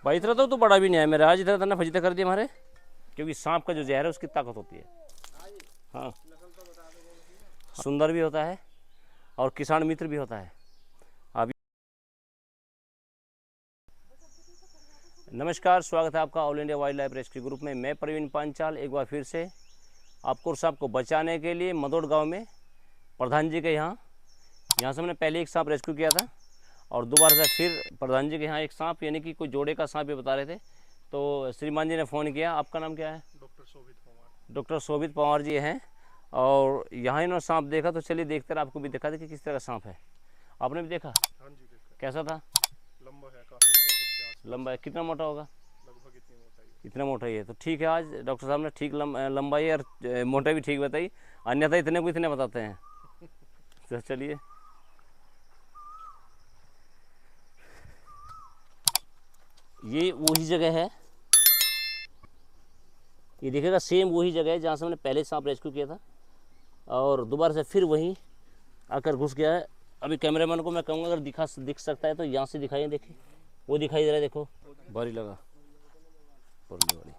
भाई इतना तो बड़ा भी नहीं है मेरा, आज इतना फजीता कर दिया हमारे, क्योंकि सांप का जो जहर है उसकी ताकत होती है। हाँ, सुंदर भी होता है और किसान मित्र भी होता है। अभी नमस्कार, स्वागत है आपका all India wild life rescue group में। मैं प्रवीण पांचाल एक बार फिर से आपको सांप को बचाने के लिए मदोड़ गांव में प्रधान जी के यहाँ से मैंने पहले एक सांप रेस्क्यू किया था और दोबारा से फिर प्रधान जी के यहाँ एक सांप, यानी कि कोई जोड़े का सांप ये बता रहे थे। तो श्रीमान जी ने फ़ोन किया। आपका नाम क्या है? डॉक्टर शोभित पवार। डॉक्टर शोभित पवार जी हैं और यहाँ इन्होंने सांप देखा, तो चलिए देखते रहे, आपको भी दिखा दे कि किस तरह का सांप है। आपने भी देखा? हाँ जी देखा। कैसा था? लंबा है काफ़ी, 6 फुट के आसपास। लंबा है? कितना मोटा होगा? लगभग इतनी मोटाई है। इतना मोटा ही है, तो ठीक है। आज डॉक्टर साहब ने ठीक लंबाई और मोटाई भी ठीक बताई, अन्यथा इतने को इतने बताते हैं। तो चलिए, ये वही जगह है, ये दिखेगा सेम वही जगह है जहाँ से मैंने पहले सांप रेस्क्यू किया था और दोबारा से फिर वहीं आकर घुस गया है। अभी कैमरामैन को मैं कहूँगा अगर दिख सकता है तो यहाँ से दिखाइए। देखिए वो दिखाई दे रहा है, देखो भारी लगा पड़ने वाली।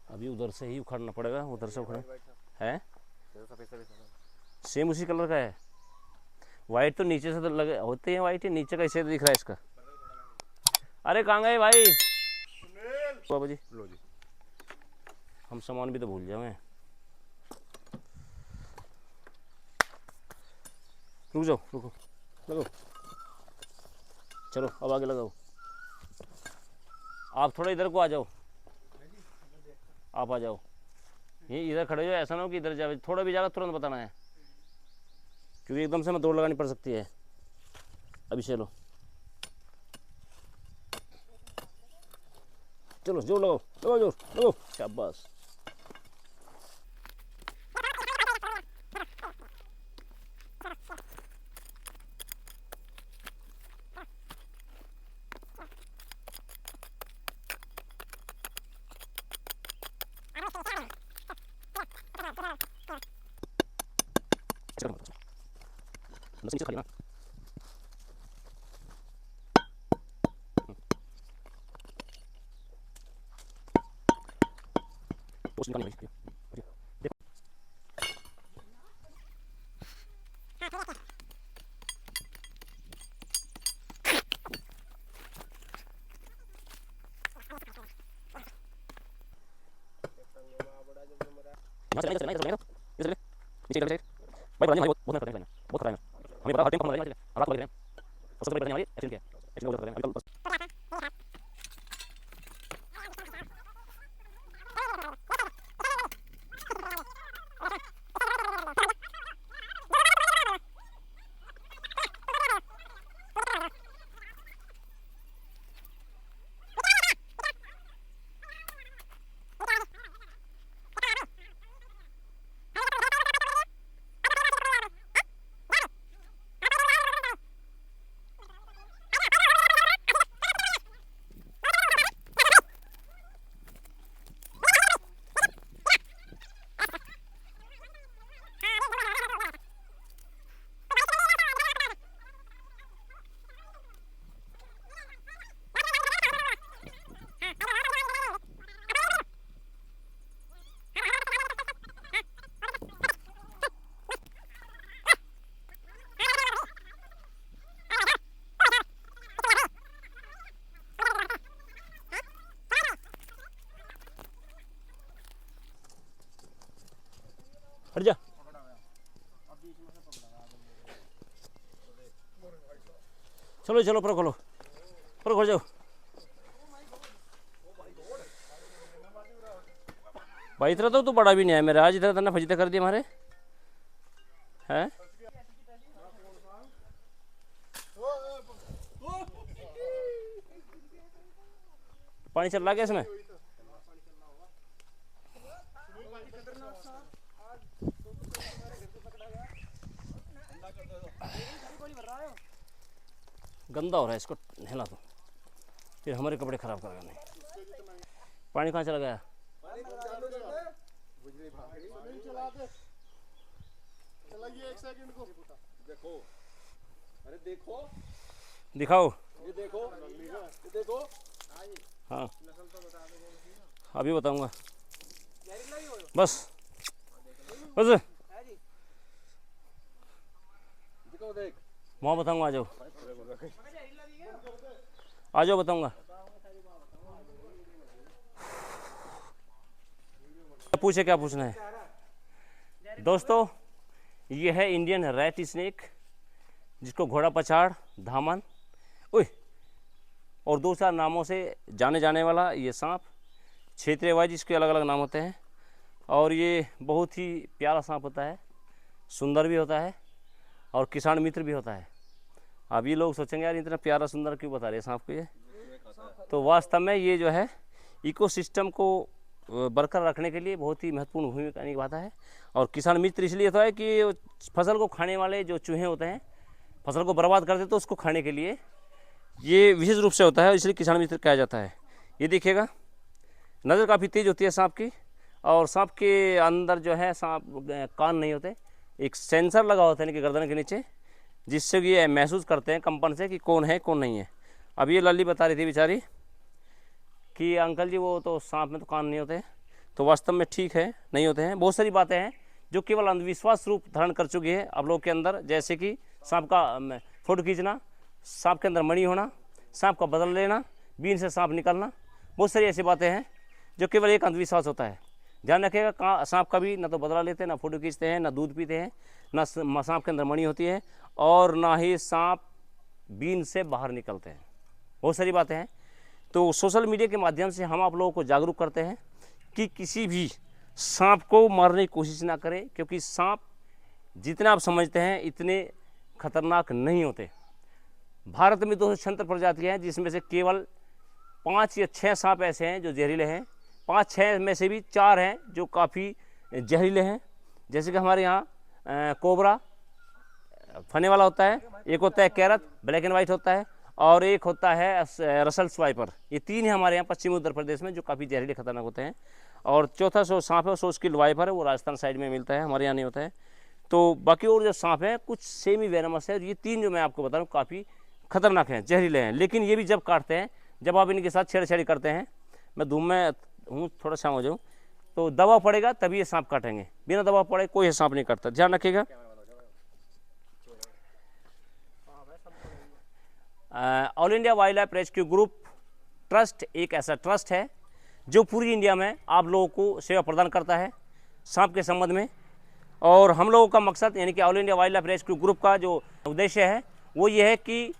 अभी उधर से ही उखाड़ना पड़ेगा, उधर से उखाड़ है। सेम उसी कलर का है। वाइट तो नीचे से तो लगे होते हैं, वाइट ही नीचे कैसे दिख रहा है इसका। अरे कहाँ गए भाई बाबा जी? लो जी, हम सामान भी तो भूल जाए। रुक जाओ, रुको, लगाओ, चलो अब आगे लगाओ। आप थोड़ा इधर को आ जाओ, आप आ जाओ, ये इधर खड़े हो, ऐसा ना हो कि इधर जाओ। थोड़ा भी जाएगा तुरंत बताना है, क्योंकि एकदम से मैं दौड़ लगानी पड़ सकती है। अभी चलो, चलो जोर लगाओ, लगाओ जोर, लगाओ, शाबाश। बस नीचे खाली ना, पोस्ट निकालनी भाई। नीचे भाई बहुत बहुत खतरनाक है, बहुत खतरनाक है। हमें पता हर टाइम हम रात को लग रहे हैं। सबसे बड़ी हमारी एक्सीडेंट क्या है, एक्सीडेंट हो रहा है अभी कल। हट जा, चलो चलो पर खोलो, पर खोल जाओ भाई। इतना तो बड़ा भी नहीं है मेरा, आज इतना फजीता कर दिया हमारे हैं। पानी चल रहा है क्या इसमें? गंदा हो रहा है, इसको हिला दो, फिर हमारे कपड़े खराब करेगा नहीं। पानी कहाँ चला गया? देखो, अरे देखो, दिखाओ। ये देखो, ये देखो। हाँ अभी बताऊंगा, बस बस देखो देख। वहाँ बताऊंगा, आ जाओ बताऊंगा। पूछे क्या पूछना है दोस्तों। ये है इंडियन रेट स्नेक, जिसको घोड़ा पछाड़, धामन, ओए और 2-4 नामों से जाने जाने वाला ये सांप, क्षेत्रीय वाइज इसके अलग अलग नाम होते हैं। और ये बहुत ही प्यारा सांप होता है, सुंदर भी होता है और किसान मित्र भी होता है। अब ये लोग सोचेंगे यार इतना प्यारा सुंदर क्यों बता रहे हैं सांप को ये, तो वास्तव में ये जो है इकोसिस्टम को बरकरार रखने के लिए बहुत ही महत्वपूर्ण भूमिका निभाता है। और किसान मित्र इसलिए होता है कि फसल को खाने वाले जो चूहे होते हैं, फसल को बर्बाद कर देते तो उसको खाने के लिए ये विशेष रूप से होता है, इसलिए किसान मित्र कहा जाता है। ये देखिएगा, नज़र काफ़ी तेज़ होती है सांप की, और सांप के अंदर जो है सांप कान नहीं होते, एक सेंसर लगा होता है इनके गर्दन के नीचे, जिससे ये महसूस करते हैं कंपन से कि कौन है कौन नहीं है। अब ये लल्ली बता रही थी बेचारी कि अंकल जी वो तो सांप में तो कान नहीं होते, तो वास्तव में ठीक है, नहीं होते हैं। बहुत सारी बातें हैं जो केवल अंधविश्वास रूप धारण कर चुकी है अब लोग के अंदर, जैसे कि सांप का फोटो खींचना, सांप के अंदर मणि होना, सांप का बदल लेना, बीन से सांप निकलना, बहुत सारी ऐसी बातें हैं जो केवल एक अंधविश्वास होता है। ध्यान रखिएगा, सांप का भी ना तो बदला लेते हैं, ना फोटो खींचते हैं, ना दूध पीते हैं, ना सांप के अंदर मणि होती है, और ना ही सांप बीन से बाहर निकलते हैं। बहुत सारी बातें हैं। तो सोशल मीडिया के माध्यम से हम आप लोगों को जागरूक करते हैं कि किसी भी सांप को मारने की कोशिश ना करें, क्योंकि सांप जितना आप समझते हैं इतने खतरनाक नहीं होते। भारत में 276 प्रजातियाँ हैं, जिसमें से केवल 5 या 6 सांप ऐसे हैं जो जहरीले हैं। 5-6 में से भी 4 हैं जो काफ़ी जहरीले हैं, जैसे कि हमारे यहाँ कोबरा फने वाला होता है, एक होता है कैरत ब्लैक एंड वाइट होता है, और एक होता है रसल स्वाइपर। ये 3 है हमारे यहाँ पश्चिमी उत्तर प्रदेश में जो काफ़ी जहरीले खतरनाक होते हैं। और चौथा सांप है वो स्किल्ड वाइपर है, वो राजस्थान साइड में मिलता है, हमारे यहाँ नहीं होता है। तो बाकी और जो सांप हैं कुछ सेमी वेनमस है। ये 3 जो मैं आपको बता रहा हूँ काफ़ी खतरनाक हैं, जहरीले हैं, लेकिन ये भी जब काटते हैं, जब आप इनके साथ छेड़छाड़ी करते हैं, मैं धूम में हूँ, थोड़ा शाम हो जाऊँ, तो दबाव पड़ेगा तभी ये सांप काटेंगे, बिना दबाव पड़े कोई सांप नहीं काटता, ध्यान रखिएगा। All India wild life rescue group trust एक ऐसा ट्रस्ट है जो पूरी इंडिया में आप लोगों को सेवा प्रदान करता है सांप के संबंध में। और हम लोगों का मकसद यानी कि all India wild life rescue group का जो उद्देश्य है वो ये है कि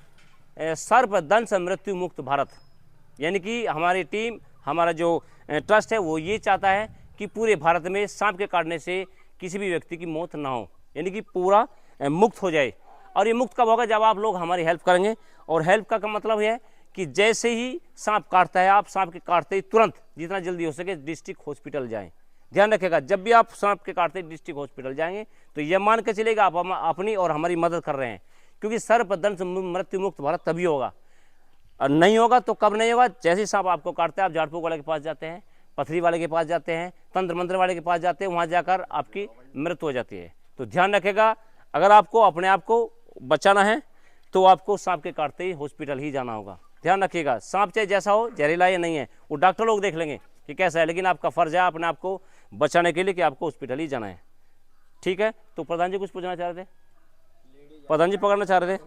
सर्पदंश मृत्यु मुक्त भारत, यानी कि हमारी टीम, हमारा जो ट्रस्ट है वो ये चाहता है कि पूरे भारत में सांप के काटने से किसी भी व्यक्ति की मौत ना हो, यानी कि पूरा मुक्त हो जाए। और ये मुक्त कब होगा? जब आप लोग हमारी हेल्प करेंगे। और हेल्प का मतलब है कि जैसे ही सांप काटता है, आप सांप के काटते ही तुरंत जितना जल्दी हो सके डिस्ट्रिक्ट हॉस्पिटल जाएं। ध्यान रखिएगा, जब भी आप सांप के काटते ही डिस्ट्रिक्ट हॉस्पिटल जाएंगे तो यह मान के चलेगा आप अपनी और हमारी मदद कर रहे हैं, क्योंकि सर्पदंश मृत्यु मुक्त भारत तभी होगा। और नहीं होगा तो कब नहीं होगा? जैसे ही सांप आपको काटता है आप झाड़ फूक वाले के पास जाते हैं, पथरी वाले के पास जाते हैं, तंत्र मंत्र वाले के पास जाते हैं, वहाँ जाकर आपकी मृत्यु हो जाती है। तो ध्यान रखेगा, अगर आपको अपने आप को बचाना है तो आपको सांप के काटते ही हॉस्पिटल ही जाना होगा। ध्यान रखिएगा, सांप चाहे जैसा हो, जहरीला या नहीं है, वो डॉक्टर लोग देख लेंगे कि कैसा है, लेकिन आपका फर्ज है अपने आप को बचाने के लिए कि आपको हॉस्पिटल ही जाना है। ठीक है, तो प्रधान जी कुछ पूछना चाह रहे थे? प्रधान जी पकड़ना चाह रहे थे?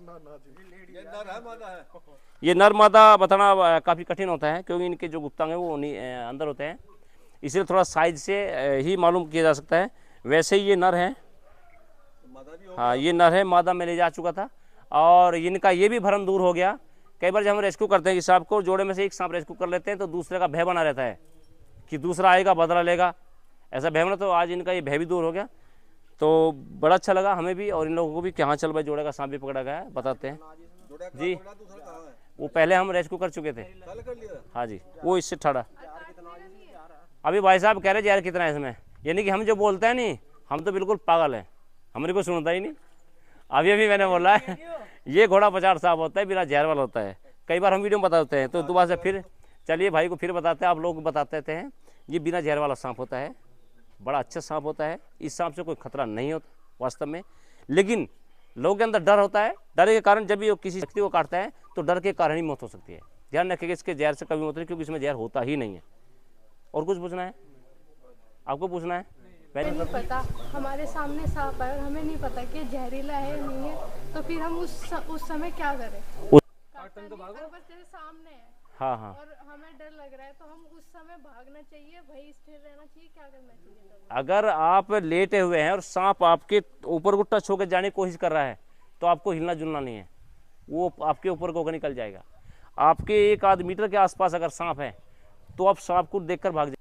ये नर मादा बताना काफ़ी कठिन होता है, क्योंकि इनके जो गुप्तांग है वो अंदर होते हैं, इसलिए थोड़ा साइज से ही मालूम किया जा सकता है। वैसे ही ये नर है, हाँ ये नर है, मादा में ले जा चुका था, और इनका ये भी भ्रम दूर हो गया। कई बार जब हम रेस्क्यू करते हैं कि सांप को, जोड़े में से एक सांप रेस्क्यू कर लेते हैं तो दूसरे का भय बना रहता है कि दूसरा आएगा बदला लेगा, ऐसा भय बना। तो आज इनका ये भय भी दूर हो गया, तो बड़ा अच्छा लगा हमें भी और इन लोगों को भी कि हाँ चल भाई जोड़े का सांप भी पकड़ा गया है, बताते हैं जी। वो पहले हम रेस्क्यू कर चुके थे, हाँ जी, वो इससे ठड़ा। अभी भाई साहब कह रहे यार कितना है इसमें, यानी कि हम जो बोलते हैं नहीं, हम तो बिल्कुल पागल हैं, हमारे को सुनता ही नहीं। अभी मैंने बोला है ये घोड़ा पचाड़ सांप होता है, बिना जहर वाला होता है। कई बार हम वीडियो में बताते हैं, तो दोबारा से फिर चलिए भाई को फिर बताते हैं, आप लोग बताते हैं ये बिना जहर वाला सांप होता है, बड़ा अच्छा सांप होता है। इस सांप से कोई खतरा नहीं होता वास्तव में, लेकिन लोगों के अंदर डर होता है, डर के कारण जब ये किसी व्यक्ति को काटता है तो डर के कारण ही मौत हो सकती है। ध्यान रखिएगा, इसके जहर से कभी मौत नहीं, क्योंकि इसमें जहर होता ही नहीं है। और कुछ पूछना है आपको? पूछना है? हमें नहीं पता, हमारे सामने सांप है और हमें नहीं पता कि जहरीला है या नहीं है, तो फिर हम उस समय क्या करें? काटता नहीं, पर बस जैसे सामने है हाँ हाँ, और हमें डर लग रहा है, तो हम उस समय भागना चाहिए, वही स्थिर रहना चाहिए, क्या करना चाहिए तब? अगर आप लेटे हुए हैं और सांप आपके ऊपर को टच होकर जाने की कोशिश कर रहा है तो आपको हिलना जुलना नहीं है, वो आपके ऊपर को होकर निकल जाएगा। आपके 1 मीटर के आसपास अगर सांप है तो आप सांप को देखकर भाग जाए।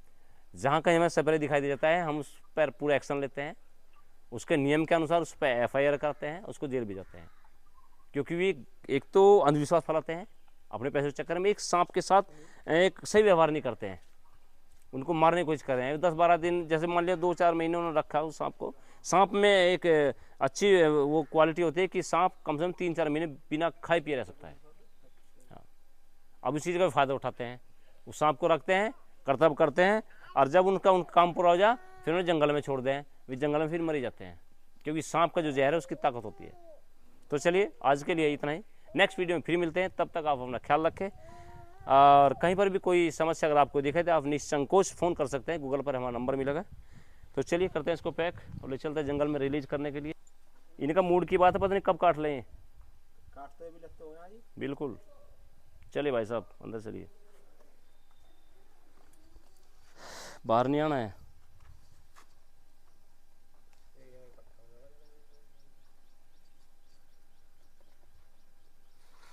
जहाँ कहीं हमें स्प्रे दिखाई दे जाता है हम उस पर पूरा एक्शन लेते हैं, उसके नियम के अनुसार उस पर FIR करते हैं, उसको जेल भी जाते हैं। क्योंकि वे एक तो अंधविश्वास फैलाते हैं अपने पैसे के चक्कर में, एक सांप के साथ एक सही व्यवहार नहीं करते हैं, उनको मारने की कोशिश कर रहे हैं। 10-12 दिन, जैसे मान लिया 2-4 महीने उन्होंने रखा उस सांप को। सांप में एक अच्छी वो क्वालिटी होती है कि सांप कम से कम 3-4 महीने बिना खाए पिए रह सकता है। हाँ, अब इस चीज़ का फ़ायदा उठाते हैं, उस सांप को रखते हैं, कर्तव्य करते हैं, और जब उनका काम पूरा हो जाए फिर उन्हें जंगल में छोड़ दें, वे जंगल में फिर मरी जाते हैं, क्योंकि सांप का जो जहर है उसकी ताकत होती है। तो चलिए आज के लिए इतना ही, नेक्स्ट वीडियो में फिर मिलते हैं। तब तक आप अपना ख्याल रखें, और कहीं पर भी कोई समस्या अगर आपको दिखे तो आप निसंकोच फ़ोन कर सकते हैं, गूगल पर हमारा नंबर मिलेगा। तो चलिए करते हैं इसको पैक और ले चलते हैं जंगल में रिलीज करने के लिए। इनका मूड की बात है, पता नहीं कब काट लें, काटते भी लगते हो यहाँ जी। बिल्कुल। चलिए भाई साहब अंदर चलिए, बाहर नहीं आना है।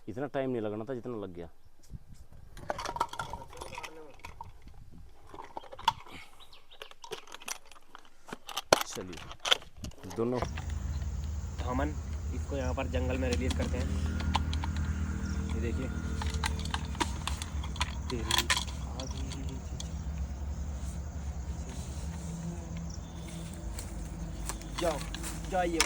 इतना टाइम नहीं लगना था जितना लग गया। चलिए दोनों हमन इसको यहाँ पर जंगल में रिलीज करते हैं। ये देखिए तेरी जाओ जाइए।